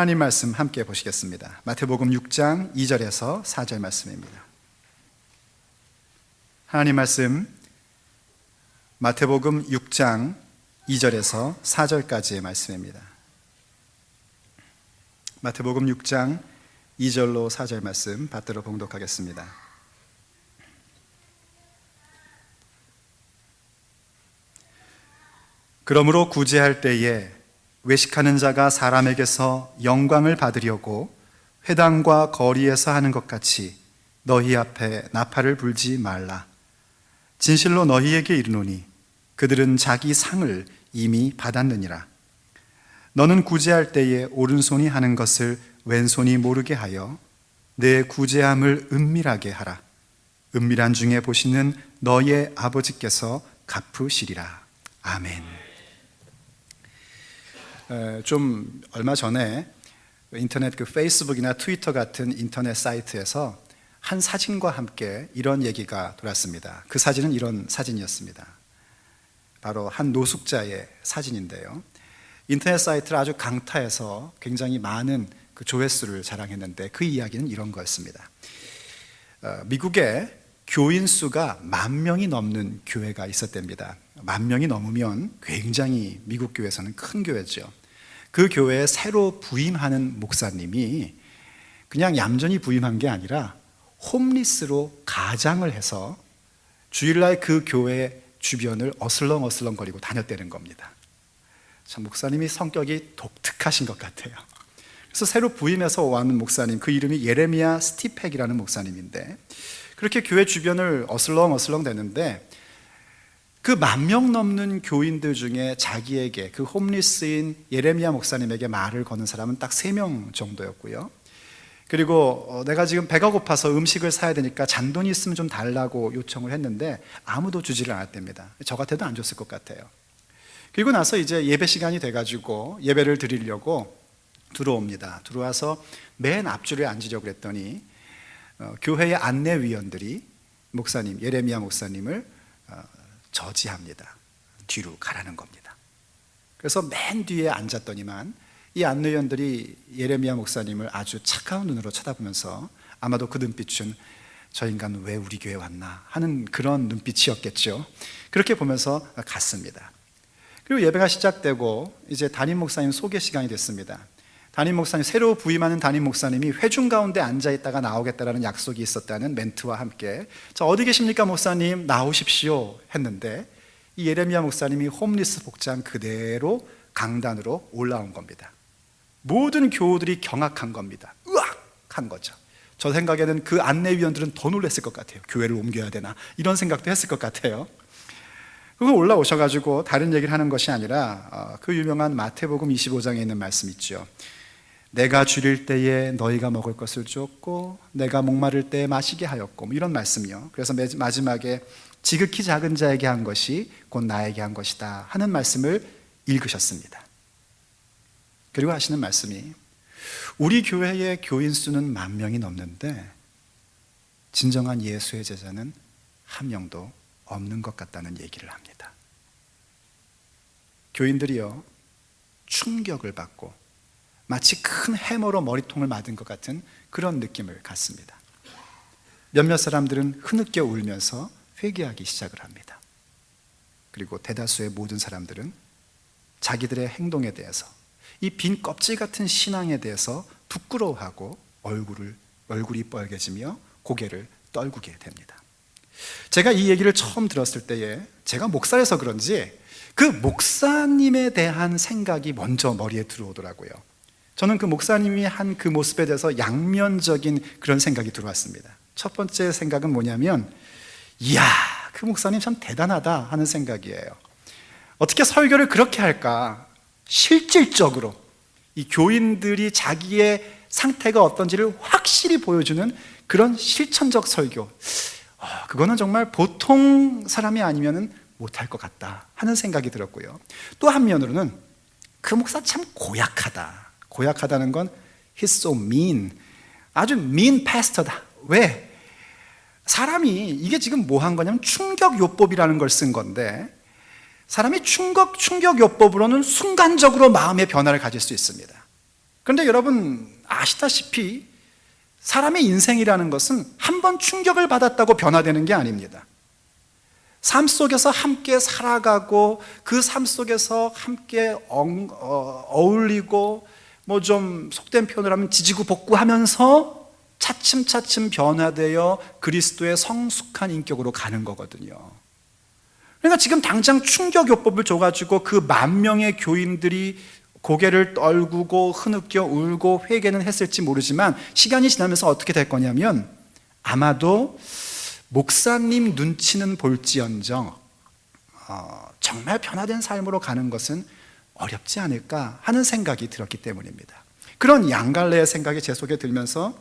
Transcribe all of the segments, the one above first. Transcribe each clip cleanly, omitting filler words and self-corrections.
하나님 말씀 함께 보시겠습니다. 마태복음 6장 2절에서 4절 말씀입니다. 하나님 말씀 마태복음 6장 2절에서 4절까지의 말씀입니다. 마태복음 6장 2절로 4절 말씀 받들어 봉독하겠습니다. 그러므로 구제할 때에 외식하는 자가 사람에게서 영광을 받으려고 회당과 거리에서 하는 것 같이 너희 앞에 나팔을 불지 말라. 진실로 너희에게 이르노니 그들은 자기 상을 이미 받았느니라. 너는 구제할 때에 오른손이 하는 것을 왼손이 모르게 하여 내 구제함을 은밀하게 하라. 은밀한 중에 보시는 너의 아버지께서 갚으시리라. 아멘. 좀 얼마 전에 인터넷 페이스북이나 트위터 같은 인터넷 사이트에서 한 사진과 함께 이런 얘기가 돌았습니다. 그 사진은 이런 사진이었습니다. 바로 한 노숙자의 사진인데요. 인터넷 수를 아주 강타해서 굉장히 많은 그 조회수를 자랑했는데 그 이야기는 이런 거였습니다. 미국에 교인 수가 10,000명이 넘는 교회가 있었답니다. 10,000명이 넘으면 굉장히 미국 교회에서는 큰 교회죠. 그 교회에 새로 부임하는 목사님이 그냥 얌전히 부임한 게 아니라 홈리스로 가장을 해서 주일날 그 교회 주변을 어슬렁어슬렁거리고 다녔다는 겁니다. 참 목사님이 성격이 독특하신 것 같아요. 그래서 새로 부임해서 와는 목사님, 그 이름이 예레미야 스티팩이라는 목사님인데 그렇게 교회 주변을 어슬렁어슬렁 대는데 그 10,000명 넘는 교인들 중에 자기에게 그 홈리스인 예레미야 목사님에게 말을 거는 사람은 딱 3명 정도였고요. 그리고 내가 지금 배가 고파서 음식을 사야 되니까 잔돈이 있으면 좀 달라고 요청을 했는데 아무도 주지를 않았답니다. 저 같아도 안 줬을 것 같아요. 그리고 나서 이제 예배 시간이 돼가지고 예배를 드리려고 들어옵니다. 들어와서 맨 앞줄에 앉으려고 했더니 교회의 안내위원들이 목사님, 예레미야 목사님을 저지합니다. 뒤로 가라는 겁니다. 그래서 맨 뒤에 앉았더니만 이 안내위원들이 예레미야 목사님을 아주 차가운 눈으로 쳐다보면서 아마도 그 눈빛은 저 인간은 왜 우리 교회에 왔나 하는 그런 눈빛이었겠죠. 그렇게 보면서 갔습니다. 그리고 예배가 시작되고 이제 담임 목사님 소개 시간이 됐습니다. 담임 목사님, 새로 부임하는 담임 목사님이 회중 가운데 앉아있다가 나오겠다라는 약속이 있었다는 멘트와 함께 자, 어디 계십니까 목사님? 나오십시오 했는데 이 예레미야 목사님이 홈리스 복장 그대로 강단으로 올라온 겁니다. 모든 교우들이 경악한 겁니다. 으악! 한 거죠. 저 생각에는 그 안내위원들은 더 놀랐을 것 같아요. 교회를 옮겨야 되나 이런 생각도 했을 것 같아요. 그거 올라오셔가지고 다른 얘기를 하는 것이 아니라 그 유명한 마태복음 25장에 있는 말씀 있죠. 내가 줄일 때에 너희가 먹을 것을 줬고 내가 목마를 때에 마시게 하였고 뭐 이런 말씀이요. 그래서 마지막에 지극히 작은 자에게 한 것이 곧 나에게 한 것이다 하는 말씀을 읽으셨습니다. 그리고 하시는 말씀이 우리 교회의 교인 수는 10,000명이 넘는데 진정한 예수의 제자는 한 명도 없는 것 같다는 얘기를 합니다. 교인들이요 충격을 받고 마치 큰 해머로 머리통을 맞은 것 같은 그런 느낌을 갖습니다. 몇몇 사람들은 흐느껴 울면서 회개하기 시작을 합니다. 그리고 대다수의 모든 사람들은 자기들의 행동에 대해서 이 빈 껍질 같은 신앙에 대해서 부끄러워하고 얼굴이 빨개지며 고개를 떨구게 됩니다. 제가 이 얘기를 처음 들었을 때에 제가 목사여서 그런지 그 목사님에 대한 생각이 먼저 머리에 들어오더라고요. 저는 그 목사님이 한 그 모습에 대해서 양면적인 그런 생각이 들어왔습니다. 첫 번째 생각은 뭐냐면 이야, 그 목사님 참 대단하다 하는 생각이에요. 어떻게 설교를 그렇게 할까? 실질적으로 이 교인들이 자기의 상태가 어떤지를 확실히 보여주는 그런 실천적 설교, 그거는 정말 보통 사람이 아니면 못할 것 같다 하는 생각이 들었고요. 또 한면으로는 그 목사 참 고약하다는 건 He's so mean, 아주 mean pastor다. 왜? 사람이 이게 지금 뭐 한 거냐면 충격요법이라는 걸 쓴 건데 사람이 충격요법으로는 순간적으로 마음의 변화를 가질 수 있습니다. 그런데 여러분 아시다시피 사람의 인생이라는 것은 한 번 충격을 받았다고 변화되는 게 아닙니다. 삶 속에서 함께 살아가고 그 삶 속에서 함께 어울리고 뭐 좀 속된 표현을 하면 지지고 볶고하면서 차츰차츰 변화되어 그리스도의 성숙한 인격으로 가는 거거든요. 그러니까 지금 당장 충격요법을 줘가지고 그 10,000명의 교인들이 고개를 떨구고 흐느껴 울고 회개는 했을지 모르지만 시간이 지나면서 어떻게 될 거냐면 아마도 목사님 눈치는 볼지언정 정말 변화된 삶으로 가는 것은 어렵지 않을까 하는 생각이 들었기 때문입니다. 그런 양갈래의 생각이 제 속에 들면서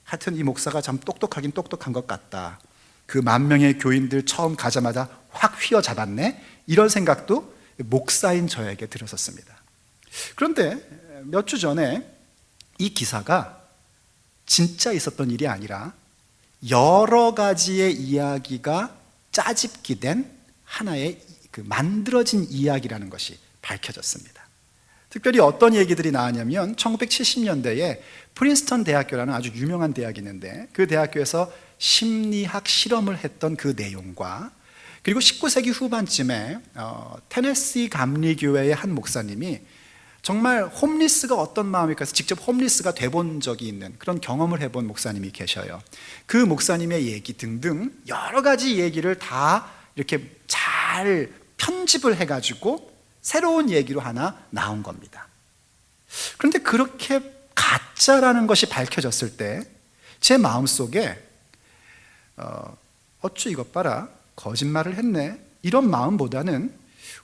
하여튼 이 목사가 참 똑똑하긴 똑똑한 것 같다. 그 10,000명의 교인들 처음 가자마자 확 휘어잡았네. 이런 생각도 목사인 저에게 들었었습니다. 그런데 몇 주 전에 이 기사가 진짜 있었던 일이 아니라 여러 가지의 이야기가 짜집기 된 하나의 만들어진 이야기라는 것이 밝혀졌습니다. 특별히 어떤 얘기들이 나왔냐면 1970년대에 프린스턴 대학교라는 아주 유명한 대학이 있는데 그 대학교에서 심리학 실험을 했던 그 내용과 그리고 19세기 후반쯤에 테네시 감리교회의 한 목사님이 정말 홈리스가 어떤 마음일까 해서 직접 홈리스가 돼본 적이 있는 그런 경험을 해본 목사님이 계셔요. 그 목사님의 얘기 등등 여러 가지 얘기를 다 이렇게 잘 편집을 해가지고 새로운 얘기로 하나 나온 겁니다. 그런데 그렇게 가짜라는 것이 밝혀졌을 때 제 마음속에 어쭈 이것 봐라 거짓말을 했네 이런 마음보다는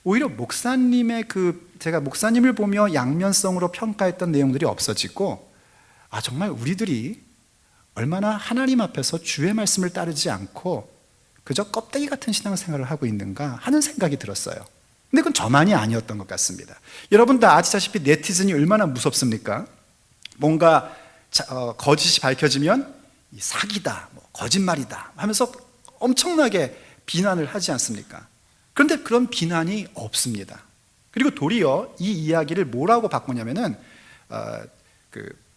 오히려 목사님의 제가 목사님을 보며 양면성으로 평가했던 내용들이 없어지고 정말 우리들이 얼마나 하나님 앞에서 주의 말씀을 따르지 않고 그저 껍데기 같은 신앙생활을 하고 있는가 하는 생각이 들었어요. 근데 그건 저만이 아니었던 것 같습니다. 여러분 다 아시다시피 네티즌이 얼마나 무섭습니까? 뭔가 거짓이 밝혀지면 사기다, 거짓말이다 하면서 엄청나게 비난을 하지 않습니까? 그런데 그런 비난이 없습니다. 그리고 도리어 이 이야기를 뭐라고 바꾸냐면은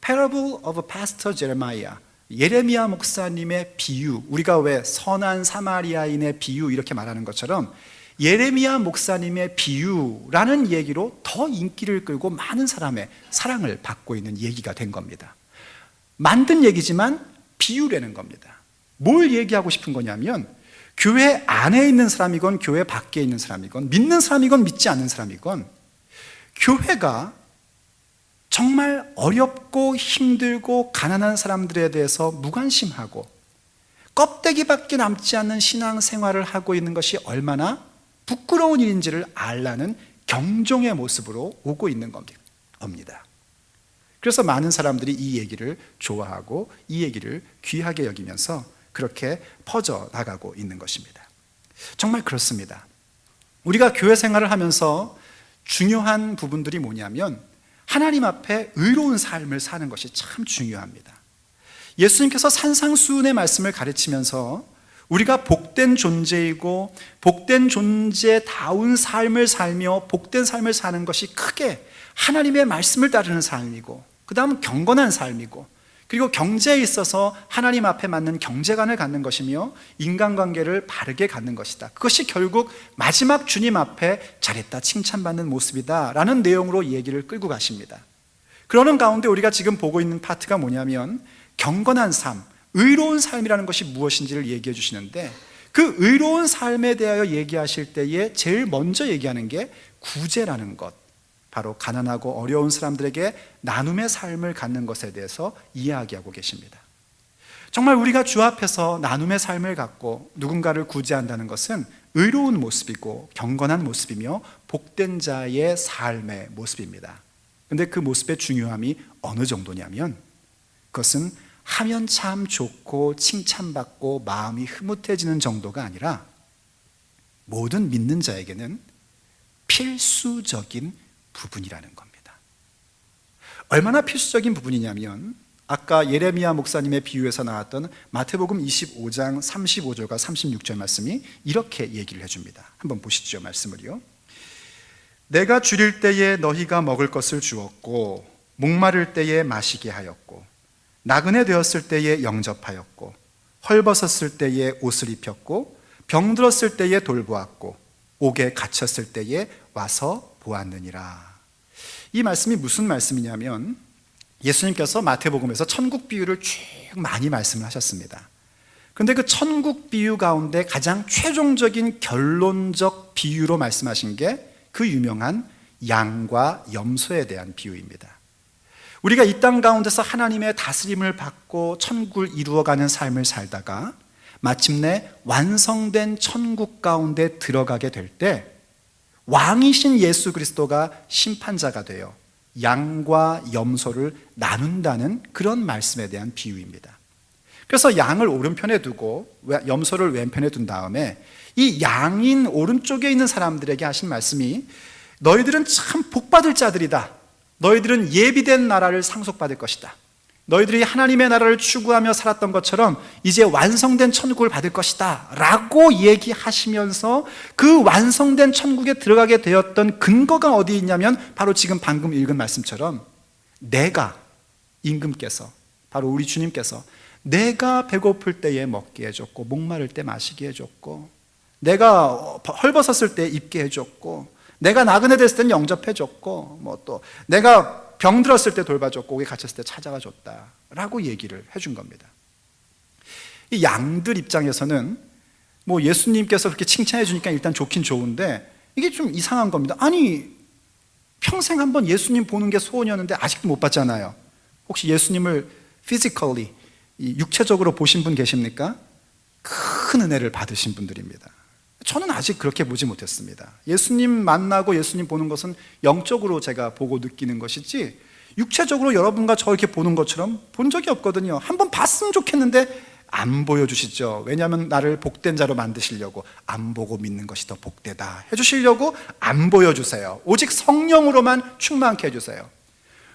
Parable of Pastor Jeremiah, 예레미야 목사님의 비유, 우리가 왜 선한 사마리아인의 비유 이렇게 말하는 것처럼 예레미야 목사님의 비유라는 얘기로 더 인기를 끌고 많은 사람의 사랑을 받고 있는 얘기가 된 겁니다. 만든 얘기지만 비유라는 겁니다. 뭘 얘기하고 싶은 거냐면 교회 안에 있는 사람이건 교회 밖에 있는 사람이건 믿는 사람이건 믿지 않는 사람이건 교회가 정말 어렵고 힘들고 가난한 사람들에 대해서 무관심하고 껍데기밖에 남지 않는 신앙생활을 하고 있는 것이 얼마나 부끄러운 일인지를 알라는 경종의 모습으로 오고 있는 겁니다. 그래서 많은 사람들이 이 얘기를 좋아하고 이 얘기를 귀하게 여기면서 그렇게 퍼져나가고 있는 것입니다. 정말 그렇습니다. 우리가 교회 생활을 하면서 중요한 부분들이 뭐냐면 하나님 앞에 의로운 삶을 사는 것이 참 중요합니다. 예수님께서 산상수훈의 말씀을 가르치면서 우리가 복된 존재이고 복된 존재다운 삶을 살며 복된 삶을 사는 것이 크게 하나님의 말씀을 따르는 삶이고 그 다음은 경건한 삶이고 그리고 경제에 있어서 하나님 앞에 맞는 경제관을 갖는 것이며 인간관계를 바르게 갖는 것이다. 그것이 결국 마지막 주님 앞에 잘했다 칭찬받는 모습이다 라는 내용으로 얘기를 끌고 가십니다. 그러는 가운데 우리가 지금 보고 있는 파트가 뭐냐면 경건한 삶, 의로운 삶이라는 것이 무엇인지를 얘기해 주시는데 그 의로운 삶에 대하여 얘기하실 때에 제일 먼저 얘기하는 게 구제라는 것, 바로 가난하고 어려운 사람들에게 나눔의 삶을 갖는 것에 대해서 이야기하고 계십니다. 정말 우리가 주 앞에서 나눔의 삶을 갖고 누군가를 구제한다는 것은 의로운 모습이고 경건한 모습이며 복된 자의 삶의 모습입니다. 그런데 그 모습의 중요함이 어느 정도냐면 그것은 하면 참 좋고 칭찬받고 마음이 흐뭇해지는 정도가 아니라 모든 믿는 자에게는 필수적인 부분이라는 겁니다. 얼마나 필수적인 부분이냐면 아까 예레미야 목사님의 비유에서 나왔던 마태복음 25장 35절과 36절 말씀이 이렇게 얘기를 해줍니다. 한번 보시죠. 말씀을요. 내가 줄일 때에 너희가 먹을 것을 주었고 목마를 때에 마시게 하였고 나그네 되었을 때에 영접하였고 헐벗었을 때에 옷을 입혔고 병들었을 때에 돌보았고 옥에 갇혔을 때에 와서 보았느니라. 이 말씀이 무슨 말씀이냐면 예수님께서 마태복음에서 천국 비유를 쭉 많이 말씀을 하셨습니다. 그런데 그 천국 비유 가운데 가장 최종적인 결론적 비유로 말씀하신 게 그 유명한 양과 염소에 대한 비유입니다. 우리가 이 땅 가운데서 하나님의 다스림을 받고 천국을 이루어가는 삶을 살다가 마침내 완성된 천국 가운데 들어가게 될 때 왕이신 예수 그리스도가 심판자가 되어 양과 염소를 나눈다는 그런 말씀에 대한 비유입니다. 그래서 양을 오른편에 두고 염소를 왼편에 둔 다음에 이 양인 오른쪽에 있는 사람들에게 하신 말씀이 너희들은 참 복받을 자들이다. 너희들은 예비된 나라를 상속받을 것이다. 너희들이 하나님의 나라를 추구하며 살았던 것처럼 이제 완성된 천국을 받을 것이다 라고 얘기하시면서 그 완성된 천국에 들어가게 되었던 근거가 어디 있냐면 바로 지금 방금 읽은 말씀처럼 내가, 임금께서, 바로 우리 주님께서 내가 배고플 때에 먹게 해줬고 목마를 때 마시게 해줬고 내가 헐벗었을 때 입게 해줬고 내가 나그네 됐을 때는 영접해줬고 뭐 또 내가 병들었을 때 돌봐줬고 옥에 갇혔을 때 찾아가 줬다라고 얘기를 해준 겁니다. 이 양들 입장에서는 뭐 예수님께서 그렇게 칭찬해 주니까 일단 좋긴 좋은데 이게 좀 이상한 겁니다. 아니 평생 한번 예수님 보는 게 소원이었는데 아직도 못 봤잖아요. 혹시 예수님을 physically 육체적으로 보신 분 계십니까? 큰 은혜를 받으신 분들입니다. 저는 아직 그렇게 보지 못했습니다. 예수님 만나고 예수님 보는 것은 영적으로 제가 보고 느끼는 것이지 육체적으로 여러분과 저 이렇게 보는 것처럼 본 적이 없거든요. 한번 봤으면 좋겠는데 안 보여주시죠. 왜냐하면 나를 복된 자로 만드시려고 안 보고 믿는 것이 더 복되다 해주시려고 안 보여주세요. 오직 성령으로만 충만케 해주세요.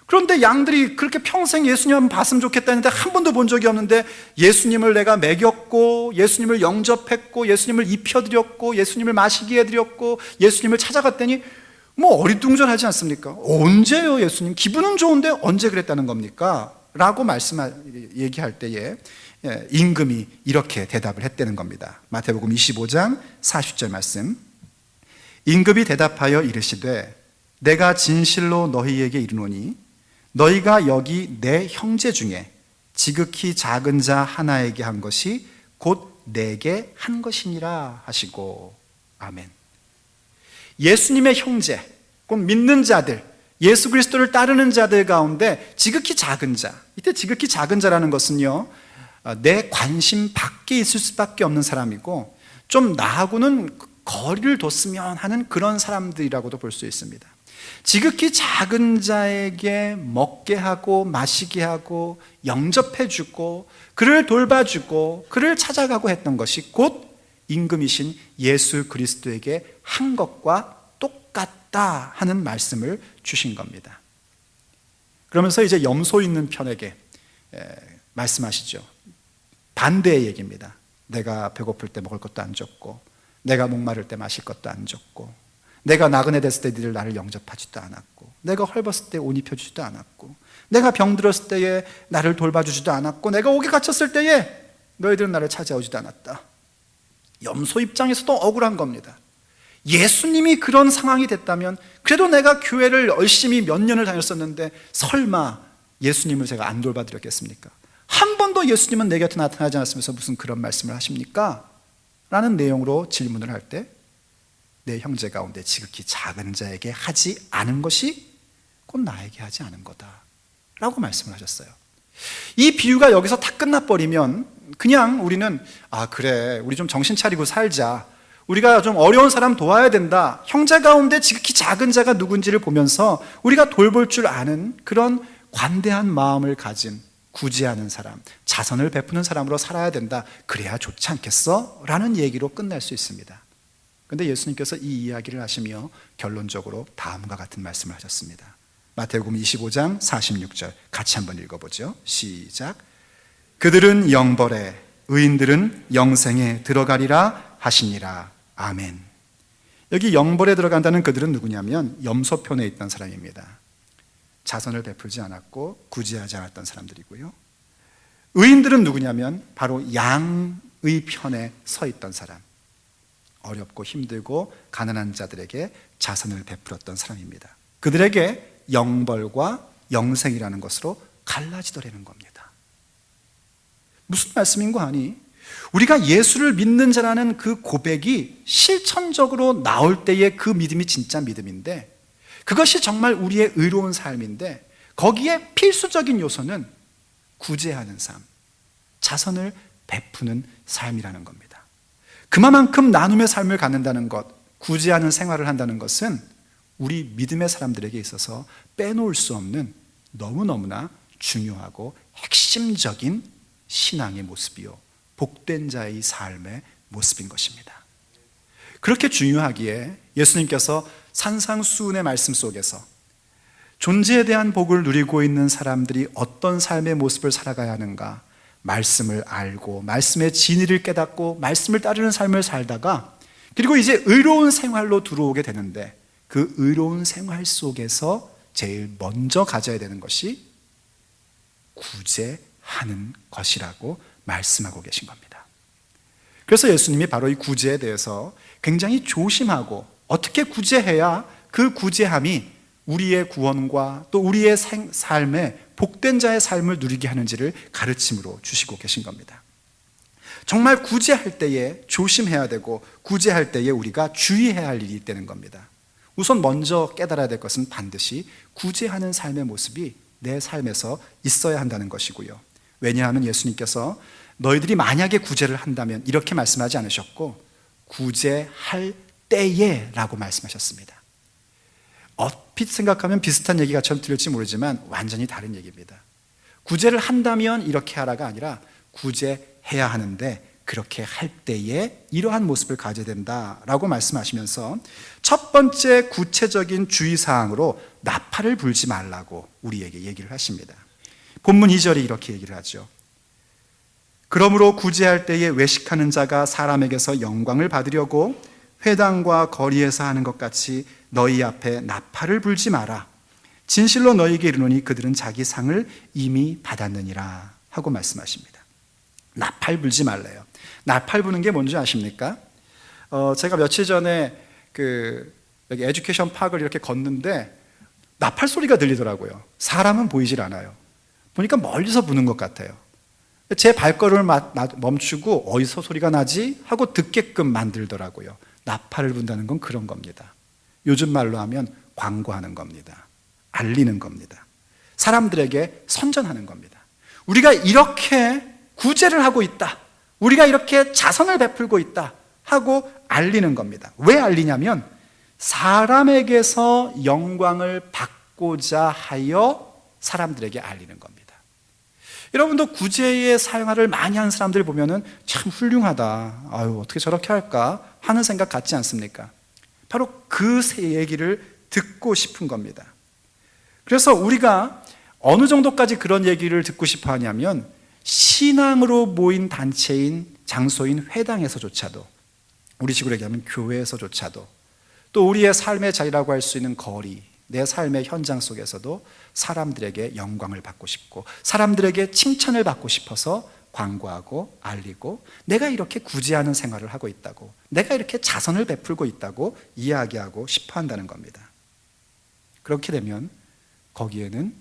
그런데 양들이 그렇게 평생 예수님 한번 봤으면 좋겠다 했는데 한 번도 본 적이 없는데 예수님을 내가 먹였고 예수님을 영접했고 예수님을 입혀드렸고 예수님을 마시게 해드렸고 예수님을 찾아갔더니 뭐 어리둥절하지 않습니까? 언제요 예수님? 기분은 좋은데 언제 그랬다는 겁니까? 라고 얘기할 때에 임금이 이렇게 대답을 했다는 겁니다. 마태복음 25장 40절 말씀. 임금이 대답하여 이르시되 내가 진실로 너희에게 이르노니 너희가 여기 내 형제 중에 지극히 작은 자 하나에게 한 것이 곧 내게 한 것이니라 하시고 아멘. 예수님의 형제, 곧 믿는 자들, 예수 그리스도를 따르는 자들 가운데 지극히 작은 자, 이때 지극히 작은 자라는 것은요 내 관심 밖에 있을 수밖에 없는 사람이고 좀 나하고는 거리를 뒀으면 하는 그런 사람들이라고도 볼 수 있습니다. 지극히 작은 자에게 먹게 하고 마시게 하고 영접해주고 그를 돌봐주고 그를 찾아가고 했던 것이 곧 임금이신 예수 그리스도에게 한 것과 똑같다 하는 말씀을 주신 겁니다. 그러면서 이제 염소 있는 편에게 말씀하시죠. 반대의 얘기입니다. 내가 배고플 때 먹을 것도 안 줬고 내가 목마를 때 마실 것도 안 줬고 내가 나그네 됐을 때 너희들 나를 영접하지도 않았고 내가 헐벗을 때 옷 입혀주지도 않았고 내가 병들었을 때에 나를 돌봐주지도 않았고 내가 옥에 갇혔을 때에 너희들은 나를 찾아오지도 않았다. 염소 입장에서도 억울한 겁니다. 예수님이 그런 상황이 됐다면 그래도 내가 교회를 열심히 몇 년을 다녔었는데 설마 예수님을 제가 안 돌봐드렸겠습니까? 한 번도 예수님은 내 곁에 나타나지 않았으면서 무슨 그런 말씀을 하십니까? 라는 내용으로 질문을 할 때 내 형제 가운데 지극히 작은 자에게 하지 않은 것이 곧 나에게 하지 않은 거다 라고 말씀을 하셨어요. 이 비유가 여기서 다 끝나버리면 그냥 우리는 그래 우리 좀 정신 차리고 살자, 우리가 좀 어려운 사람 도와야 된다, 형제 가운데 지극히 작은 자가 누군지를 보면서 우리가 돌볼 줄 아는 그런 관대한 마음을 가진 구제하는 사람, 자선을 베푸는 사람으로 살아야 된다, 그래야 좋지 않겠어? 라는 얘기로 끝날 수 있습니다. 그런데 예수님께서 이 이야기를 하시며 결론적으로 다음과 같은 말씀을 하셨습니다. 마태복음 25장 46절 같이 한번 읽어보죠. 시작. 그들은 영벌에 의인들은 영생에 들어가리라 하시니라. 아멘. 여기 영벌에 들어간다는 그들은 누구냐면 염소편에 있던 사람입니다. 자선을 베풀지 않았고 구제하지 않았던 사람들이고요. 의인들은 누구냐면 바로 양의 편에 서 있던 사람, 어렵고 힘들고 가난한 자들에게 자선을 베풀었던 사람입니다. 그들에게 영벌과 영생이라는 것으로 갈라지더라는 겁니다. 무슨 말씀인고 하니, 우리가 예수를 믿는 자라는 그 고백이 실천적으로 나올 때의 그 믿음이 진짜 믿음인데, 그것이 정말 우리의 의로운 삶인데, 거기에 필수적인 요소는 구제하는 삶, 자선을 베푸는 삶이라는 겁니다. 그만큼 나눔의 삶을 갖는다는 것, 구제하는 생활을 한다는 것은 우리 믿음의 사람들에게 있어서 빼놓을 수 없는 너무너무나 중요하고 핵심적인 신앙의 모습이요, 복된 자의 삶의 모습인 것입니다. 그렇게 중요하기에 예수님께서 산상수훈의 말씀 속에서 존재에 대한 복을 누리고 있는 사람들이 어떤 삶의 모습을 살아가야 하는가, 말씀을 알고 말씀의 진리를 깨닫고 말씀을 따르는 삶을 살다가, 그리고 이제 의로운 생활로 들어오게 되는데, 그 의로운 생활 속에서 제일 먼저 가져야 되는 것이 구제하는 것이라고 말씀하고 계신 겁니다. 그래서 예수님이 바로 이 구제에 대해서 굉장히 조심하고, 어떻게 구제해야 그 구제함이 우리의 구원과 또 우리의 삶에 복된 자의 삶을 누리게 하는지를 가르침으로 주시고 계신 겁니다. 정말 구제할 때에 조심해야 되고, 구제할 때에 우리가 주의해야 할 일이 있다는 겁니다. 우선 먼저 깨달아야 될 것은 반드시 구제하는 삶의 모습이 내 삶에서 있어야 한다는 것이고요. 왜냐하면 예수님께서 너희들이 만약에 구제를 한다면 이렇게 말씀하지 않으셨고, 구제할 때에 라고 말씀하셨습니다. 얼핏 생각하면 비슷한 얘기가처럼 들릴지 모르지만 완전히 다른 얘기입니다. 구제를 한다면 이렇게 하라가 아니라, 구제해야 하는데 그렇게 할 때에 이러한 모습을 가져야 된다라고 말씀하시면서, 첫 번째 구체적인 주의사항으로 나팔을 불지 말라고 우리에게 얘기를 하십니다. 본문 2절이 이렇게 얘기를 하죠. 그러므로 구제할 때에 외식하는 자가 사람에게서 영광을 받으려고 회당과 거리에서 하는 것 같이 너희 앞에 나팔을 불지 마라. 진실로 너희에게 이르노니 그들은 자기 상을 이미 받았느니라 하고 말씀하십니다. 나팔 불지 말래요. 나팔 부는 게 뭔지 아십니까? 제가 며칠 전에 여기 에듀케이션 파크를 이렇게 걷는데 나팔 소리가 들리더라고요. 사람은 보이질 않아요. 보니까 멀리서 부는 것 같아요. 제 발걸음을 멈추고 어디서 소리가 나지 하고 듣게끔 만들더라고요. 나팔을 분다는 건 그런 겁니다. 요즘 말로 하면 광고하는 겁니다. 알리는 겁니다. 사람들에게 선전하는 겁니다. 우리가 이렇게 구제를 하고 있다, 우리가 이렇게 자선을 베풀고 있다 하고 알리는 겁니다. 왜 알리냐면 사람에게서 영광을 받고자 하여 사람들에게 알리는 겁니다. 여러분도 구제의 생활을 많이 하는 사람들 보면은 참 훌륭하다, 아유 어떻게 저렇게 할까 하는 생각 갖지 않습니까? 바로 그 얘기를 듣고 싶은 겁니다. 그래서 우리가 어느 정도까지 그런 얘기를 듣고 싶어 하냐면, 신앙으로 모인 단체인 장소인 회당에서조차도, 우리 식으로 얘기하면 교회에서조차도, 또 우리의 삶의 자리라고 할 수 있는 거리, 내 삶의 현장 속에서도 사람들에게 영광을 받고 싶고 사람들에게 칭찬을 받고 싶어서 광고하고 알리고, 내가 이렇게 구제하는 생활을 하고 있다고, 내가 이렇게 자선을 베풀고 있다고 이야기하고 싶어 한다는 겁니다. 그렇게 되면 거기에는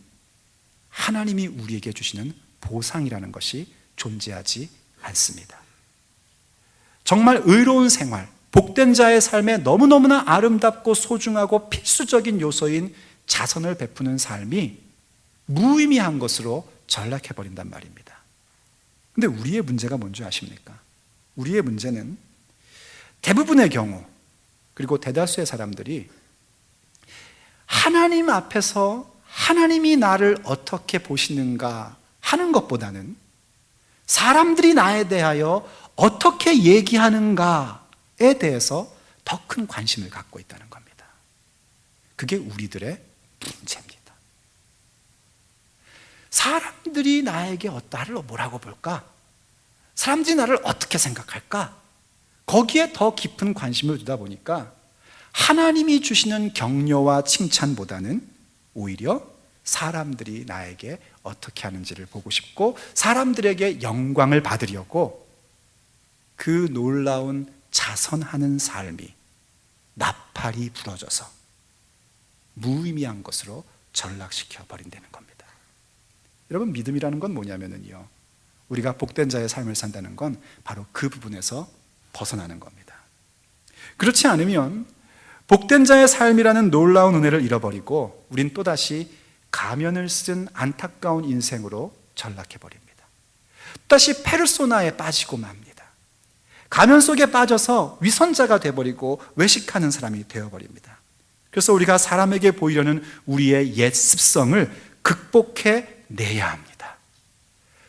하나님이 우리에게 주시는 보상이라는 것이 존재하지 않습니다. 정말 의로운 생활, 복된 자의 삶에 너무너무나 아름답고 소중하고 필수적인 요소인 자선을 베푸는 삶이 무의미한 것으로 전락해버린단 말입니다. 근데 우리의 문제가 뭔지 아십니까? 우리의 문제는 대부분의 경우, 그리고 대다수의 사람들이 하나님 앞에서 하나님이 나를 어떻게 보시는가 하는 것보다는 사람들이 나에 대하여 어떻게 얘기하는가에 대해서 더 큰 관심을 갖고 있다는 겁니다. 그게 우리들의 문제입니다. 사람들이 나에게 나를 뭐라고 볼까? 사람들이 나를 어떻게 생각할까? 거기에 더 깊은 관심을 두다 보니까 하나님이 주시는 격려와 칭찬보다는 오히려 사람들이 나에게 어떻게 하는지를 보고 싶고 사람들에게 영광을 받으려고 그 놀라운 자선하는 삶이 나팔이 부러져서 무의미한 것으로 전락시켜 버린다는 겁니다. 여러분, 믿음이라는 건 뭐냐면요, 우리가 복된 자의 삶을 산다는 건 바로 그 부분에서 벗어나는 겁니다. 그렇지 않으면 복된 자의 삶이라는 놀라운 은혜를 잃어버리고 우린 또다시 가면을 쓴 안타까운 인생으로 전락해버립니다. 또다시 페르소나에 빠지고 맙니다. 가면 속에 빠져서 위선자가 되어버리고 외식하는 사람이 되어버립니다. 그래서 우리가 사람에게 보이려는 우리의 옛 습성을 극복해내야 합니다.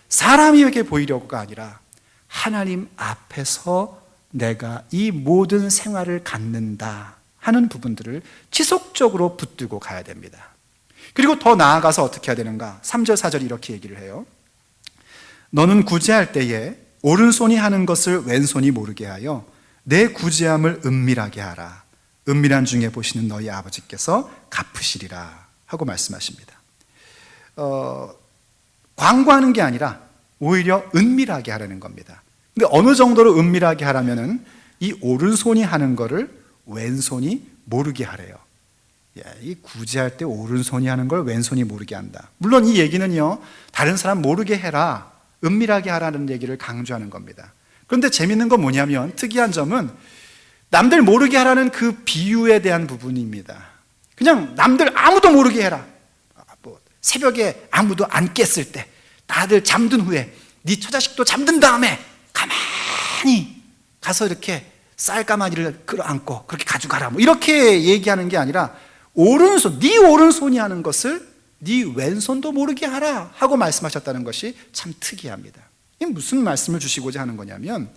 사람에게 보이려고가 아니라 하나님 앞에서 내가 이 모든 생활을 갖는다 하는 부분들을 지속적으로 붙들고 가야 됩니다. 그리고 더 나아가서 어떻게 해야 되는가? 3절 4절이 이렇게 얘기를 해요. 너는 구제할 때에 오른손이 하는 것을 왼손이 모르게 하여 내 구제함을 은밀하게 하라. 은밀한 중에 보시는 너희 아버지께서 갚으시리라 하고 말씀하십니다. 광고하는 게 아니라 오히려 은밀하게 하라는 겁니다. 근데 어느 정도로 은밀하게 하라면은 이 오른손이 하는 거를 왼손이 모르게 하래요. 이 구제할 때 오른손이 하는 걸 왼손이 모르게 한다. 물론 이 얘기는요, 다른 사람 모르게 해라, 은밀하게 하라는 얘기를 강조하는 겁니다. 그런데 재밌는 건 뭐냐면, 특이한 점은 남들 모르게 하라는 그 비유에 대한 부분입니다. 그냥 남들 아무도 모르게 해라. 새벽에 아무도 안 깼을 때, 다들 잠든 후에 네 처자식도 잠든 다음에 가만히 가서 이렇게 쌀가마니를 끌어안고 그렇게 가져가라, 이렇게 얘기하는 게 아니라 오른손, 네 오른손이 하는 것을 네 왼손도 모르게 하라 하고 말씀하셨다는 것이 참 특이합니다. 이게 무슨 말씀을 주시고자 하는 거냐면,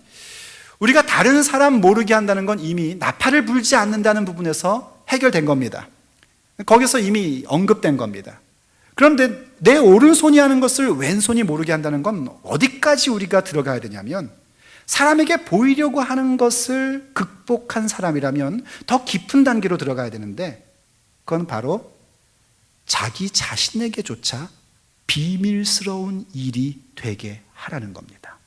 우리가 다른 사람 모르게 한다는 건 이미 나팔을 불지 않는다는 부분에서 해결된 겁니다. 거기서 이미 언급된 겁니다. 그런데 내 오른손이 하는 것을 왼손이 모르게 한다는 건 어디까지 우리가 들어가야 되냐면, 사람에게 보이려고 하는 것을 극복한 사람이라면 더 깊은 단계로 들어가야 되는데, 그건 바로 자기 자신에게조차 비밀스러운 일이 되게 하라는 겁니다.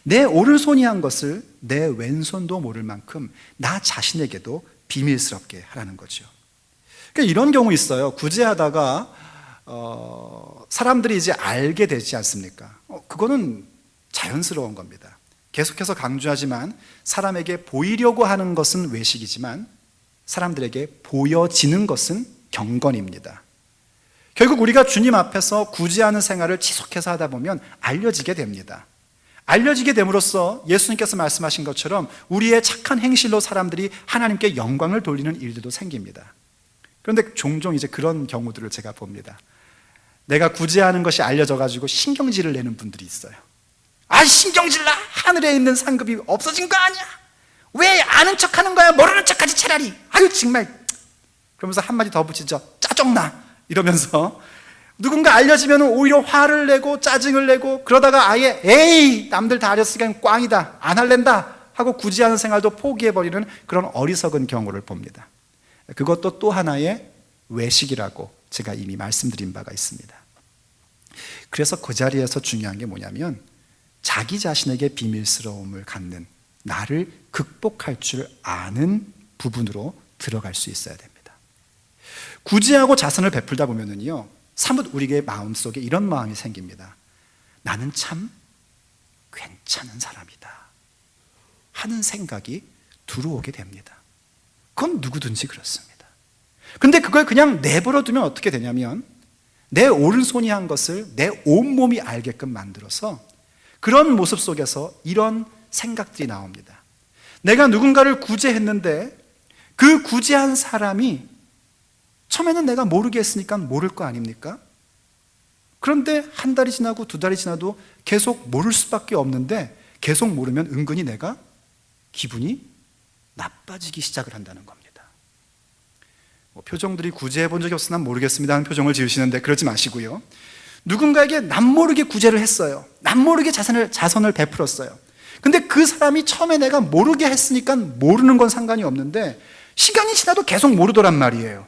내 오른손이 한 것을 내 왼손도 모를 만큼 나 자신에게도 비밀스럽게 하라는 거죠. 그러니까 이런 경우 있어요. 구제하다가 사람들이 이제 알게 되지 않습니까? 그거는 자연스러운 겁니다. 계속해서 강조하지만 사람에게 보이려고 하는 것은 외식이지만 사람들에게 보여지는 것은 경건입니다. 결국 우리가 주님 앞에서 구제하는 생활을 지속해서 하다 보면 알려지게 됩니다. 알려지게 됨으로써 예수님께서 말씀하신 것처럼 우리의 착한 행실로 사람들이 하나님께 영광을 돌리는 일들도 생깁니다. 그런데 종종 이제 그런 경우들을 제가 봅니다. 내가 구제하는 것이 알려져가지고 신경질을 내는 분들이 있어요. 아, 신경질나! 하늘에 있는 상급이 없어진 거 아니야? 왜 아는 척 하는 거야? 모르는 척하지 차라리. 아유, 정말. 그러면서 한마디 더 붙이죠. 짜증나! 이러면서 누군가 알려지면 오히려 화를 내고 짜증을 내고, 그러다가 아예 에이, 남들 다 알렸으니까 꽝이다, 안 할랜다 하고 구제하는 생활도 포기해버리는 그런 어리석은 경우를 봅니다. 그것도 또 하나의 외식이라고 제가 이미 말씀드린 바가 있습니다. 그래서 그 자리에서 중요한 게 뭐냐면, 자기 자신에게 비밀스러움을 갖는, 나를 극복할 줄 아는 부분으로 들어갈 수 있어야 됩니다. 구제하고 자선을 베풀다 보면은요, 사뭇 우리의 마음속에 이런 마음이 생깁니다. 나는 참 괜찮은 사람이다 하는 생각이 들어오게 됩니다. 그건 누구든지 그렇습니다. 근데 그걸 그냥 내버려 두면 어떻게 되냐면, 내 오른손이 한 것을 내 온몸이 알게끔 만들어서 그런 모습 속에서 이런 생각들이 나옵니다. 내가 누군가를 구제했는데 그 구제한 사람이 처음에는 내가 모르게 했으니까 모를 거 아닙니까? 그런데 한 달이 지나고 두 달이 지나도 계속 모를 수밖에 없는데, 계속 모르면 은근히 내가 기분이 나빠지기 시작을 한다는 겁니다. 표정들이 구제해 본 적이 없으나 모르겠습니다 하는 표정을 지으시는데 그러지 마시고요. 누군가에게 남모르게 구제를 했어요. 남모르게 자선을 베풀었어요. 근데 그 사람이 처음에 내가 모르게 했으니까 모르는 건 상관이 없는데 시간이 지나도 계속 모르더란 말이에요.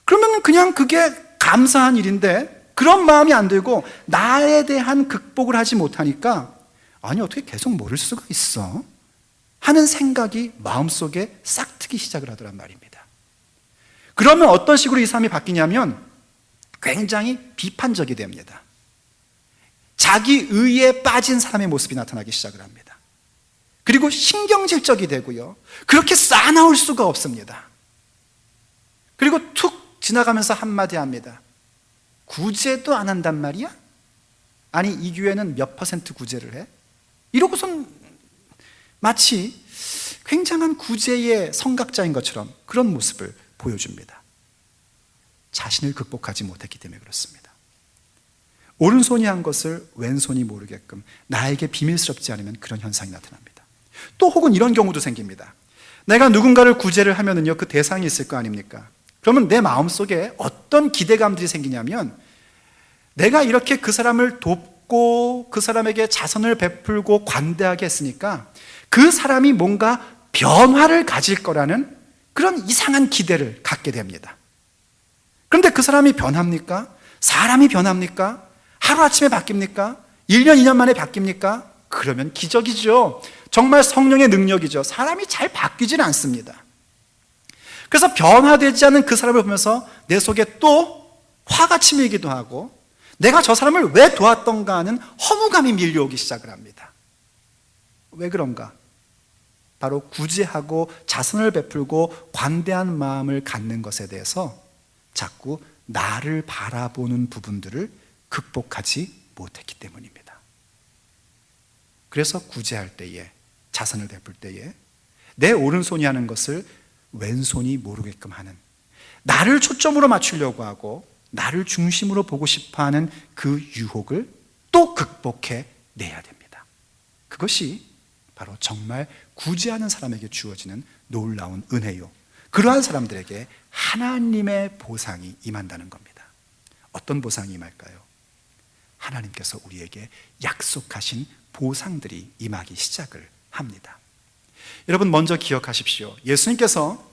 그러면 그냥 그게 감사한 일인데 그런 마음이 안 들고 나에 대한 극복을 하지 못하니까 아니 어떻게 계속 모를 수가 있어? 하는 생각이 마음속에 싹트기 시작을 하더란 말입니다. 그러면 어떤 식으로 이 사람이 바뀌냐면 굉장히 비판적이 됩니다. 자기 의에 빠진 사람의 모습이 나타나기 시작을 합니다. 그리고 신경질적이 되고요. 그렇게 싸나울 수가 없습니다. 그리고 툭 지나가면서 한마디 합니다. 구제도 안 한단 말이야? 아니 이 교회는 몇 % 구제를 해? 이러고선 마치 굉장한 구제의 성각자인 것처럼 그런 모습을 보여줍니다. 자신을 극복하지 못했기 때문에 그렇습니다. 오른손이 한 것을 왼손이 모르게끔 나에게 비밀스럽지 않으면 그런 현상이 나타납니다. 또 혹은 이런 경우도 생깁니다. 내가 누군가를 구제를 하면은요, 그 대상이 있을 거 아닙니까? 그러면 내 마음속에 어떤 기대감들이 생기냐면 내가 이렇게 그 사람을 돕고 그 사람에게 자선을 베풀고 관대하게 했으니까 그 사람이 뭔가 변화를 가질 거라는 그런 이상한 기대를 갖게 됩니다. 그런데 그 사람이 변합니까? 사람이 변합니까? 하루아침에 바뀝니까? 1년, 2년 만에 바뀝니까? 그러면 기적이죠. 정말 성령의 능력이죠. 사람이 잘 바뀌지는 않습니다. 그래서 변화되지 않은 그 사람을 보면서 내 속에 또 화가 치밀기도 하고 내가 저 사람을 왜 도왔던가 하는 허무감이 밀려오기 시작을 합니다. 왜 그런가? 바로 구제하고 자선을 베풀고 관대한 마음을 갖는 것에 대해서 자꾸 나를 바라보는 부분들을 극복하지 못했기 때문입니다. 그래서 구제할 때에, 자선을 베풀 때에 내 오른손이 하는 것을 왼손이 모르게끔 하는, 나를 초점으로 맞추려고 하고 나를 중심으로 보고 싶어하는 그 유혹을 또 극복해 내야 됩니다. 그것이 바로 정말 구제하는 사람에게 주어지는 놀라운 은혜요, 그러한 사람들에게 하나님의 보상이 임한다는 겁니다. 어떤 보상이 임할까요? 하나님께서 우리에게 약속하신 보상들이 임하기 시작을 합니다. 여러분 먼저 기억하십시오. 예수님께서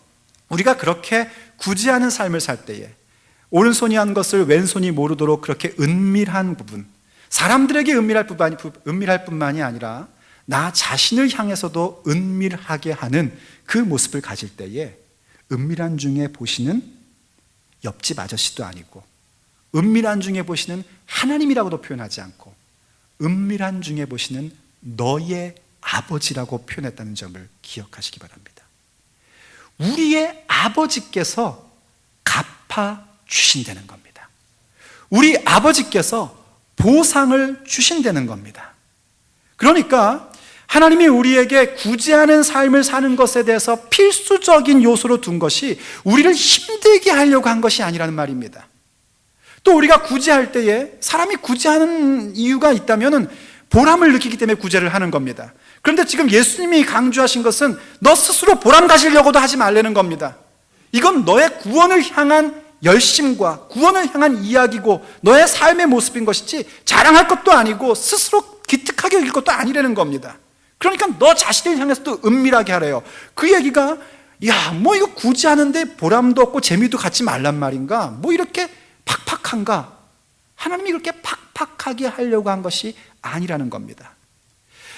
우리가 그렇게 구제하는 삶을 살 때에 오른손이 한 것을 왼손이 모르도록 그렇게 은밀한 부분, 사람들에게 은밀할 뿐만이 아니라 나 자신을 향해서도 은밀하게 하는 그 모습을 가질 때에 은밀한 중에 보시는 옆집 아저씨도 아니고 은밀한 중에 보시는 하나님이라고도 표현하지 않고 은밀한 중에 보시는 너의 아버지라고 표현했다는 점을 기억하시기 바랍니다. 우리의 아버지께서 갚아 주신다는 겁니다. 우리 아버지께서 보상을 주신다는 겁니다. 그러니까 하나님이 우리에게 구제하는 삶을 사는 것에 대해서 필수적인 요소로 둔 것이 우리를 힘들게 하려고 한 것이 아니라는 말입니다. 또 우리가 구제할 때에 사람이 구제하는 이유가 있다면 보람을 느끼기 때문에 구제를 하는 겁니다. 그런데 지금 예수님이 강조하신 것은 너 스스로 보람 가지려고도 하지 말라는 겁니다. 이건 너의 구원을 향한 열심과 구원을 향한 이야기고 너의 삶의 모습인 것이지 자랑할 것도 아니고 스스로 기특하게 여길 것도 아니라는 겁니다. 그러니까 너 자신을 향해서도 은밀하게 하래요. 그 얘기가 야, 뭐 이거 구제하는데 보람도 없고 재미도 갖지 말란 말인가? 뭐 이렇게 팍팍한가? 하나님이 그렇게 팍팍하게 하려고 한 것이 아니라는 겁니다.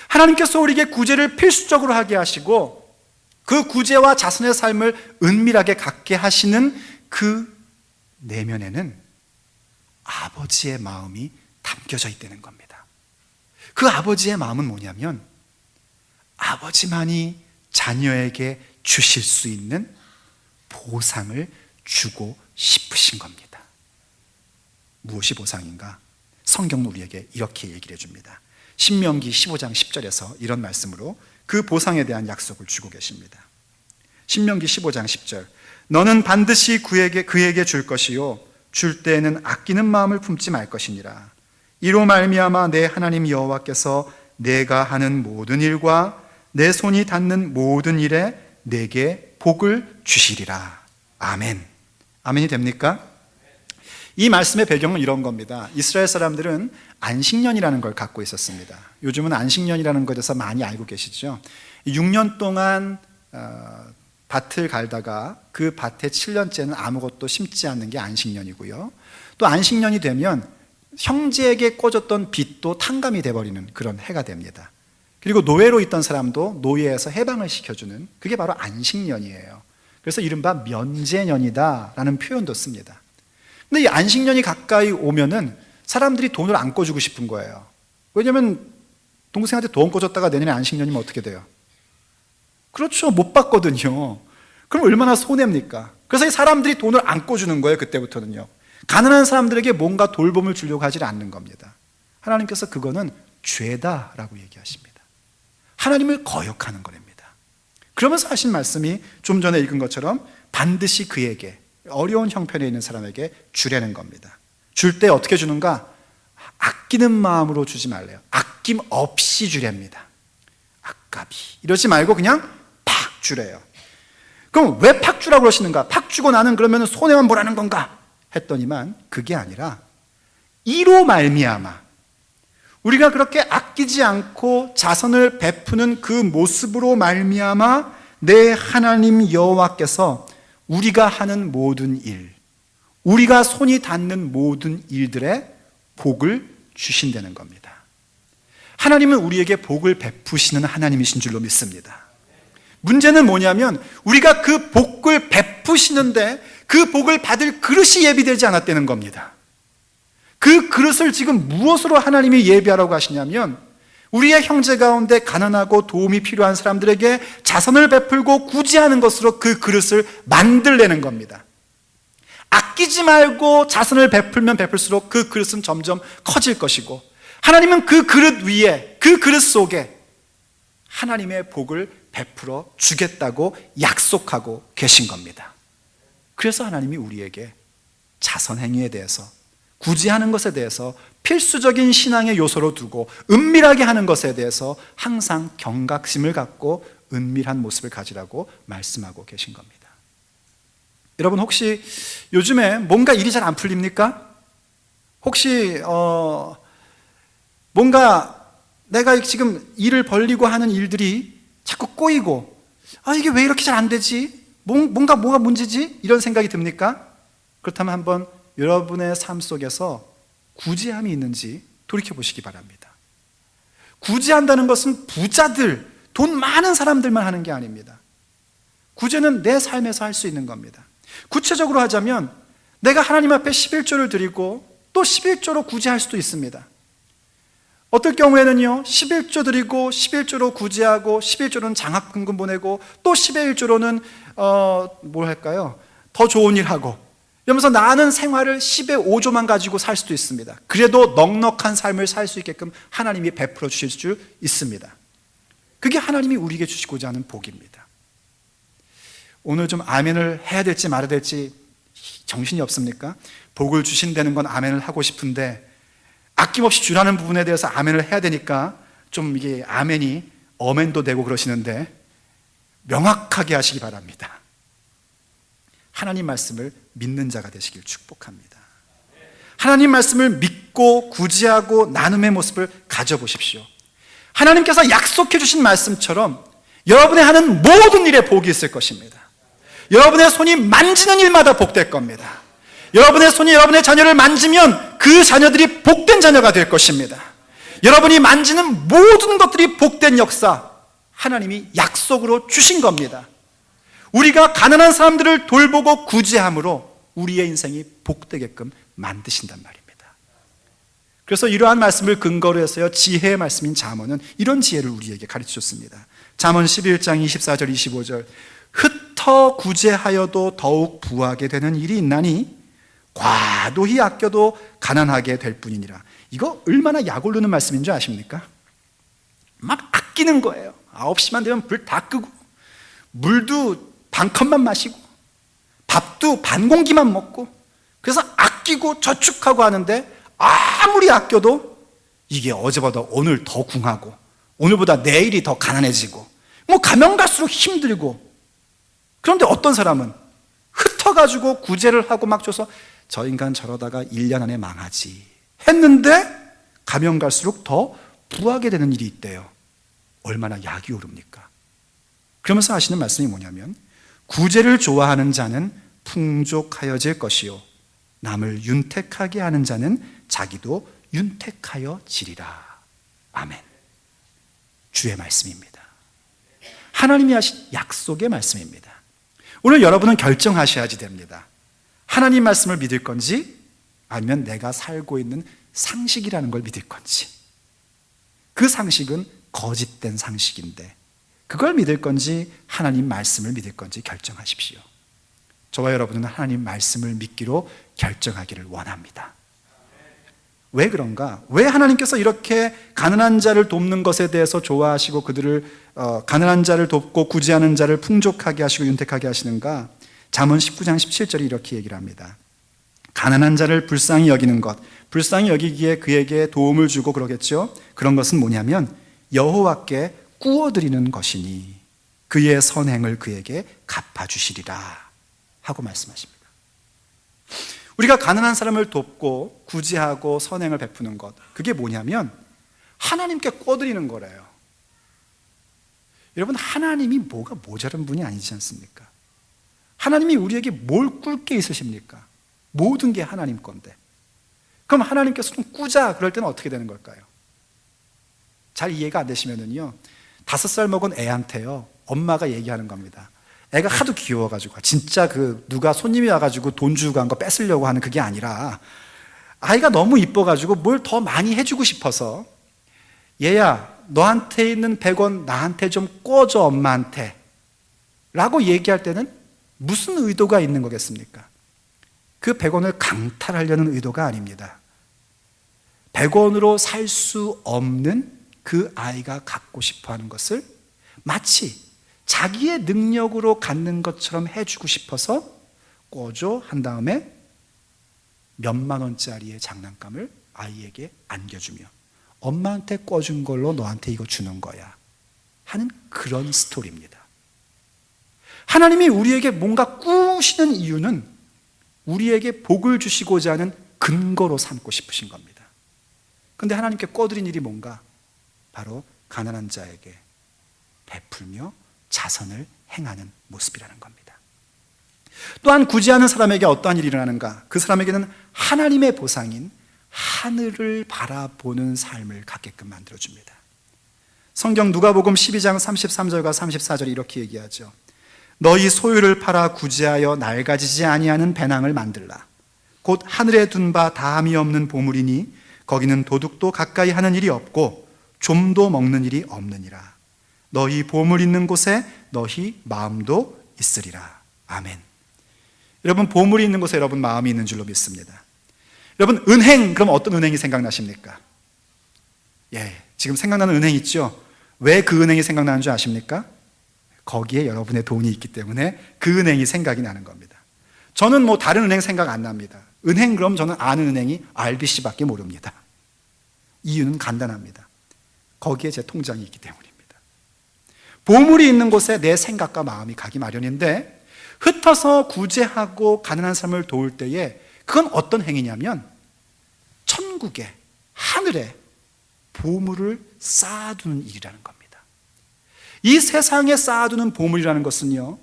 하나님께서 우리에게 구제를 필수적으로 하게 하시고 그 구제와 자선의 삶을 은밀하게 갖게 하시는 그 내면에는 아버지의 마음이 담겨져 있다는 겁니다. 그 아버지의 마음은 뭐냐면 아버지만이 자녀에게 주실 수 있는 보상을 주고 싶으신 겁니다. 무엇이 보상인가? 성경은 우리에게 이렇게 얘기를 해줍니다. 신명기 15장 10절에서 이런 말씀으로 그 보상에 대한 약속을 주고 계십니다. 신명기 15장 10절, 너는 반드시 그에게 줄 것이요 줄 때에는 아끼는 마음을 품지 말 것이니라. 이로 말미암아 내 하나님 여호와께서 내가 하는 모든 일과 내 손이 닿는 모든 일에 내게 복을 주시리라. 아멘. 아멘이 됩니까? 이 말씀의 배경은 이런 겁니다. 이스라엘 사람들은 안식년이라는 걸 갖고 있었습니다. 요즘은 안식년이라는 것에 대해서 많이 알고 계시죠. 6년 동안 밭을 갈다가 그 밭에 7년째는 아무것도 심지 않는 게 안식년이고요. 또 안식년이 되면 형제에게 꽂았던 빚도 탕감이 돼버리는 그런 해가 됩니다. 그리고 노예로 있던 사람도 노예에서 해방을 시켜주는, 그게 바로 안식년이에요. 그래서 이른바 면제년이다라는 표현도 씁니다. 근데 이 안식년이 가까이 오면은 사람들이 돈을 안 꿔주고 싶은 거예요. 왜냐면 동생한테 돈 꿔줬다가 내년에 안식년이면 어떻게 돼요? 그렇죠, 못 받거든요. 그럼 얼마나 손해입니까? 그래서 이 사람들이 돈을 안 꿔주는 거예요. 그때부터는요. 가난한 사람들에게 뭔가 돌봄을 주려고 하지 않는 겁니다. 하나님께서 그거는 죄다라고 얘기하십니다. 하나님을 거역하는 겁니다. 그러면서 하신 말씀이 좀 전에 읽은 것처럼 반드시 그에게, 어려운 형편에 있는 사람에게 주라는 겁니다. 줄 때 어떻게 주는가? 아끼는 마음으로 주지 말래요. 아낌 없이 주랍니다. 아까비 이러지 말고 그냥 팍 주래요. 그럼 왜 팍 주라고 그러시는가? 팍 주고 나는 그러면 손해만 보라는 건가? 했더니만 그게 아니라 이로 말미암아 우리가 그렇게 아끼지 않고 자선을 베푸는 그 모습으로 말미암아 내 하나님 여호와께서 우리가 하는 모든 일, 우리가 손이 닿는 모든 일들에 복을 주신다는 겁니다. 하나님은 우리에게 복을 베푸시는 하나님이신 줄로 믿습니다. 문제는 뭐냐면 우리가 그 복을 베푸시는데 그 복을 받을 그릇이 예비되지 않았다는 겁니다. 그 그릇을 지금 무엇으로 하나님이 예비하라고 하시냐면 우리의 형제 가운데 가난하고 도움이 필요한 사람들에게 자선을 베풀고 구제하는 것으로 그 그릇을 만들려는 겁니다. 아끼지 말고 자선을 베풀면 베풀수록 그 그릇은 점점 커질 것이고 하나님은 그 그릇 위에, 그 그릇 속에 하나님의 복을 베풀어 주겠다고 약속하고 계신 겁니다. 그래서 하나님이 우리에게 자선행위에 대해서, 구제하는 것에 대해서 필수적인 신앙의 요소로 두고 은밀하게 하는 것에 대해서 항상 경각심을 갖고 은밀한 모습을 가지라고 말씀하고 계신 겁니다. 여러분 혹시 요즘에 뭔가 일이 잘 안 풀립니까? 혹시 뭔가 내가 지금 일을 벌리고 하는 일들이 자꾸 꼬이고 이게 왜 이렇게 잘 안 되지? 뭐가 문제지? 이런 생각이 듭니까? 그렇다면 한번 여러분의 삶 속에서 구제함이 있는지 돌이켜보시기 바랍니다. 구제한다는 것은 부자들, 돈 많은 사람들만 하는 게 아닙니다. 구제는 내 삶에서 할 수 있는 겁니다. 구체적으로 하자면 내가 하나님 앞에 11조를 드리고 또 11조로 구제할 수도 있습니다. 어떨 경우에는요 11조 드리고 11조로 구제하고 11조로는 장학금금 보내고 또 11조로는 뭘 할까요? 더 좋은 일 하고 이러면서 나는 생활을 10의 5조만 가지고 살 수도 있습니다. 그래도 넉넉한 삶을 살 수 있게끔 하나님이 베풀어 주실 수 있습니다. 그게 하나님이 우리에게 주시고자 하는 복입니다. 오늘 좀 아멘을 해야 될지 말아야 될지 정신이 없습니까? 복을 주신다는 건 아멘을 하고 싶은데 아낌없이 주라는 부분에 대해서 아멘을 해야 되니까 좀 이게 아멘이 어멘도 되고 그러시는데 명확하게 하시기 바랍니다. 하나님 말씀을 믿는 자가 되시길 축복합니다. 하나님 말씀을 믿고 구제하고 나눔의 모습을 가져보십시오. 하나님께서 약속해 주신 말씀처럼 여러분이 하는 모든 일에 복이 있을 것입니다. 여러분의 손이 만지는 일마다 복될 겁니다. 여러분의 손이 여러분의 자녀를 만지면 그 자녀들이 복된 자녀가 될 것입니다. 여러분이 만지는 모든 것들이 복된 역사, 하나님이 약속으로 주신 겁니다. 우리가 가난한 사람들을 돌보고 구제함으로 우리의 인생이 복되게끔 만드신단 말입니다. 그래서 이러한 말씀을 근거로 해서요 지혜의 말씀인 잠언은 이런 지혜를 우리에게 가르쳐줬습니다. 잠언 11장 24절 25절 흩어 구제하여도 더욱 부하게 되는 일이 있나니 과도히 아껴도 가난하게 될 뿐이니라. 이거 얼마나 약 오르는 말씀인 줄 아십니까? 막 아끼는 거예요. 9시만 되면 불 다 끄고 물도 반컵만 마시고 밥도 반 공기만 먹고 그래서 아끼고 저축하고 하는데 아무리 아껴도 이게 어제보다 오늘 더 궁하고 오늘보다 내일이 더 가난해지고 뭐 가면 갈수록 힘들고 그런데 어떤 사람은 흩어가지고 구제를 하고 막 줘서 저 인간 저러다가 1년 안에 망하지 했는데 가면 갈수록 더 부하게 되는 일이 있대요. 얼마나 약이 오릅니까? 그러면서 하시는 말씀이 뭐냐면 구제를 좋아하는 자는 풍족하여질 것이요 남을 윤택하게 하는 자는 자기도 윤택하여 지리라. 아멘. 주의 말씀입니다. 하나님이 하신 약속의 말씀입니다. 오늘 여러분은 결정하셔야지 됩니다. 하나님 말씀을 믿을 건지 아니면 내가 살고 있는 상식이라는 걸 믿을 건지. 그 상식은 거짓된 상식인데 그걸 믿을 건지 하나님 말씀을 믿을 건지 결정하십시오. 저와 여러분은 하나님 말씀을 믿기로 결정하기를 원합니다. 왜 그런가? 왜 하나님께서 이렇게 가난한 자를 돕는 것에 대해서 좋아하시고 그들을 가난한 자를 돕고 구제하는 자를 풍족하게 하시고 윤택하게 하시는가? 잠언 19장 17절이 이렇게 얘기를 합니다. 가난한 자를 불쌍히 여기는 것, 불쌍히 여기기에 그에게 도움을 주고 그러겠죠. 그런 것은 뭐냐면 여호와께 꾸어드리는 것이니 그의 선행을 그에게 갚아주시리라 하고 말씀하십니다. 우리가 가난한 사람을 돕고 구제하고 선행을 베푸는 것, 그게 뭐냐면 하나님께 꿔드리는 거래요. 여러분, 하나님이 뭐가 모자란 분이 아니지 않습니까? 하나님이 우리에게 뭘 꿀 게 있으십니까? 모든 게 하나님 건데. 그럼 하나님께서 좀 꾸자 그럴 때는 어떻게 되는 걸까요? 잘 이해가 안 되시면은요, 5살 먹은 애한테요 엄마가 얘기하는 겁니다. 애가 하도 귀여워가지고, 진짜 누가 손님이 와가지고 돈 주고 간 거 뺏으려고 하는 그게 아니라 아이가 너무 이뻐가지고 뭘 더 많이 해주고 싶어서, 얘야 너한테 있는 100원 나한테 좀 꿔줘 엄마한테 라고 얘기할 때는 무슨 의도가 있는 거겠습니까? 그 100원을 강탈하려는 의도가 아닙니다. 100원으로 살 수 없는 그 아이가 갖고 싶어 하는 것을 마치 자기의 능력으로 갖는 것처럼 해주고 싶어서 꿔줘 한 다음에 몇만 원짜리의 장난감을 아이에게 안겨주며 엄마한테 꿔준 걸로 너한테 이거 주는 거야 하는 그런 스토리입니다. 하나님이 우리에게 뭔가 꾸시는 이유는 우리에게 복을 주시고자 하는 근거로 삼고 싶으신 겁니다. 그런데 하나님께 꿔드린 일이 뭔가? 바로 가난한 자에게 베풀며 자선을 행하는 모습이라는 겁니다. 또한 구제하는 사람에게 어떠한 일이 일어나는가? 그 사람에게는 하나님의 보상인 하늘을 바라보는 삶을 갖게끔 만들어줍니다. 성경 누가복음 12장 33절과 34절이 이렇게 얘기하죠. 너희 소유를 팔아 구제하여 낡아지지 아니하는 배낭을 만들라. 곧 하늘에 둔 바 다함이 없는 보물이니 거기는 도둑도 가까이 하는 일이 없고 좀도 먹는 일이 없느니라. 너희 보물 있는 곳에 너희 마음도 있으리라. 아멘. 여러분, 보물이 있는 곳에 여러분 마음이 있는 줄로 믿습니다. 여러분, 은행, 그럼 어떤 은행이 생각나십니까? 지금 생각나는 은행 있죠? 왜 그 은행이 생각나는 줄 아십니까? 거기에 여러분의 돈이 있기 때문에 그 은행이 생각이 나는 겁니다. 저는 다른 은행 생각 안 납니다. 은행, 그럼 저는 아는 은행이 RBC밖에 모릅니다. 이유는 간단합니다. 거기에 제 통장이 있기 때문입니다. 보물이 있는 곳에 내 생각과 마음이 가기 마련인데, 흩어서 구제하고 가난한 사람을 도울 때에 그건 어떤 행위냐면 천국에, 하늘에 보물을 쌓아두는 일이라는 겁니다. 이 세상에 쌓아두는 보물이라는 것은요,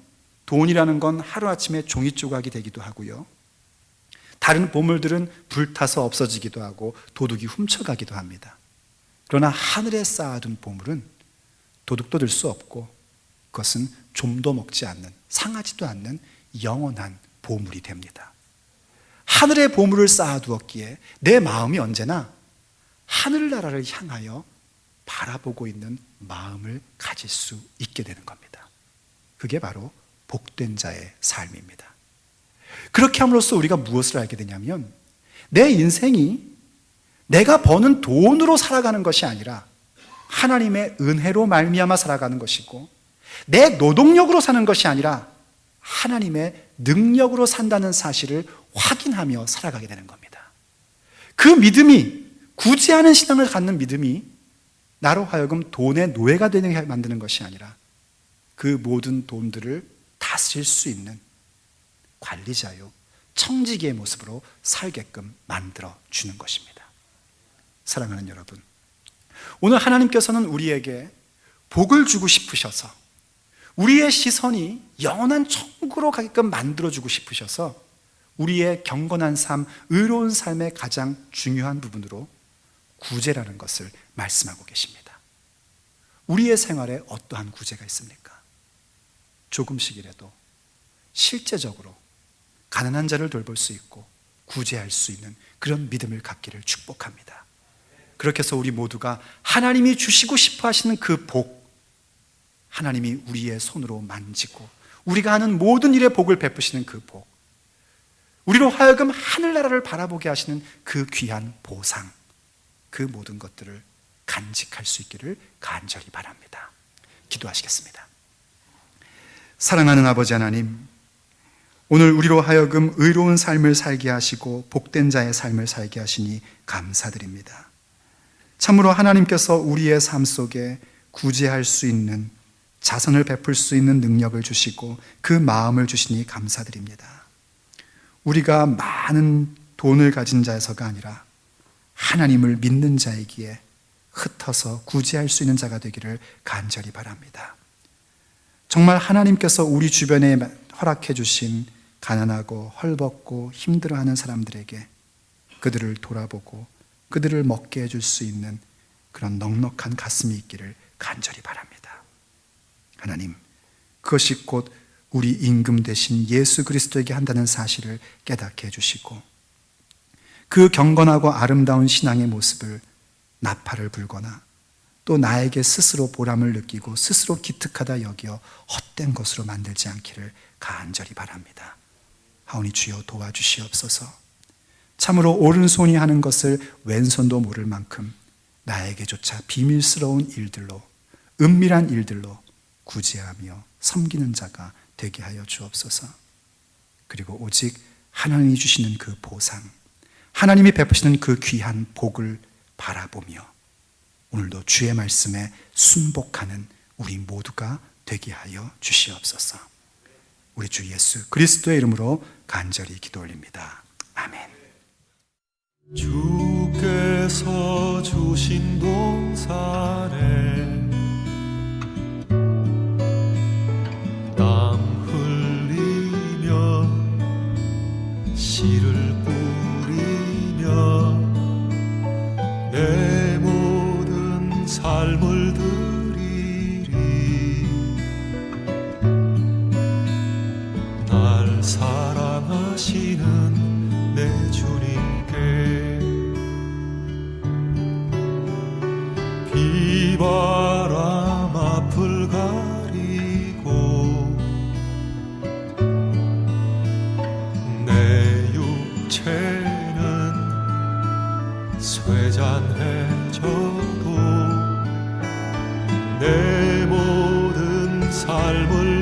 돈이라는 건 하루아침에 종이 조각이 되기도 하고요, 다른 보물들은 불타서 없어지기도 하고 도둑이 훔쳐가기도 합니다. 그러나 하늘에 쌓아둔 보물은 도둑도 들 수 없고 그것은 좀도 먹지 않는, 상하지도 않는 영원한 보물이 됩니다. 하늘에 보물을 쌓아두었기에 내 마음이 언제나 하늘나라를 향하여 바라보고 있는 마음을 가질 수 있게 되는 겁니다. 그게 바로 복된 자의 삶입니다. 그렇게 함으로써 우리가 무엇을 알게 되냐면, 내 인생이 내가 버는 돈으로 살아가는 것이 아니라 하나님의 은혜로 말미암아 살아가는 것이고, 내 노동력으로 사는 것이 아니라 하나님의 능력으로 산다는 사실을 확인하며 살아가게 되는 겁니다. 그 믿음이, 구제하는 신앙을 갖는 믿음이 나로 하여금 돈의 노예가 되게 만드는 것이 아니라 그 모든 돈들을 다스릴 수 있는 관리자요, 청지기의 모습으로 살게끔 만들어주는 것입니다. 사랑하는 여러분, 오늘 하나님께서는 우리에게 복을 주고 싶으셔서, 우리의 시선이 영원한 천국으로 가게끔 만들어주고 싶으셔서 우리의 경건한 삶, 의로운 삶의 가장 중요한 부분으로 구제라는 것을 말씀하고 계십니다. 우리의 생활에 어떠한 구제가 있습니까? 조금씩이라도 실제적으로 가난한 자를 돌볼 수 있고 구제할 수 있는 그런 믿음을 갖기를 축복합니다. 그렇게 해서 우리 모두가 하나님이 주시고 싶어 하시는 그 복, 하나님이 우리의 손으로 만지고 우리가 하는 모든 일에 복을 베푸시는 그 복, 우리로 하여금 하늘나라를 바라보게 하시는 그 귀한 보상, 그 모든 것들을 간직할 수 있기를 간절히 바랍니다. 기도하시겠습니다. 사랑하는 아버지 하나님, 오늘 우리로 하여금 의로운 삶을 살게 하시고 복된 자의 삶을 살게 하시니 감사드립니다. 참으로 하나님께서 우리의 삶 속에 구제할 수 있는, 자선을 베풀 수 있는 능력을 주시고 그 마음을 주시니 감사드립니다. 우리가 많은 돈을 가진 자에서가 아니라 하나님을 믿는 자이기에 흩어서 구제할 수 있는 자가 되기를 간절히 바랍니다. 정말 하나님께서 우리 주변에 허락해 주신 가난하고 헐벗고 힘들어하는 사람들에게 그들을 돌아보고 그들을 먹게 해줄 수 있는 그런 넉넉한 가슴이 있기를 간절히 바랍니다. 하나님, 그것이 곧 우리 임금 되신 예수 그리스도에게 한다는 사실을 깨닫게 해주시고 그 경건하고 아름다운 신앙의 모습을 나팔을 불거나 또 나에게 스스로 보람을 느끼고 스스로 기특하다 여겨 헛된 것으로 만들지 않기를 간절히 바랍니다. 하오니 주여 도와주시옵소서. 참으로 오른손이 하는 것을 왼손도 모를 만큼 나에게조차 비밀스러운 일들로, 은밀한 일들로 구제하며 섬기는 자가 되게 하여 주옵소서. 그리고 오직 하나님이 주시는 그 보상, 하나님이 베푸시는 그 귀한 복을 바라보며 오늘도 주의 말씀에 순복하는 우리 모두가 되게 하여 주시옵소서. 우리 주 예수 그리스도의 이름으로 간절히 기도 올립니다. 아멘. 주께서 주신 동산에 땀 흘리며 씨를 뿌리며 내 모든 삶을 드리리. 날 사랑하시는 내 주님께 비바람 앞을 가리고 내 육체는 쇠잔해져도 내 모든 삶을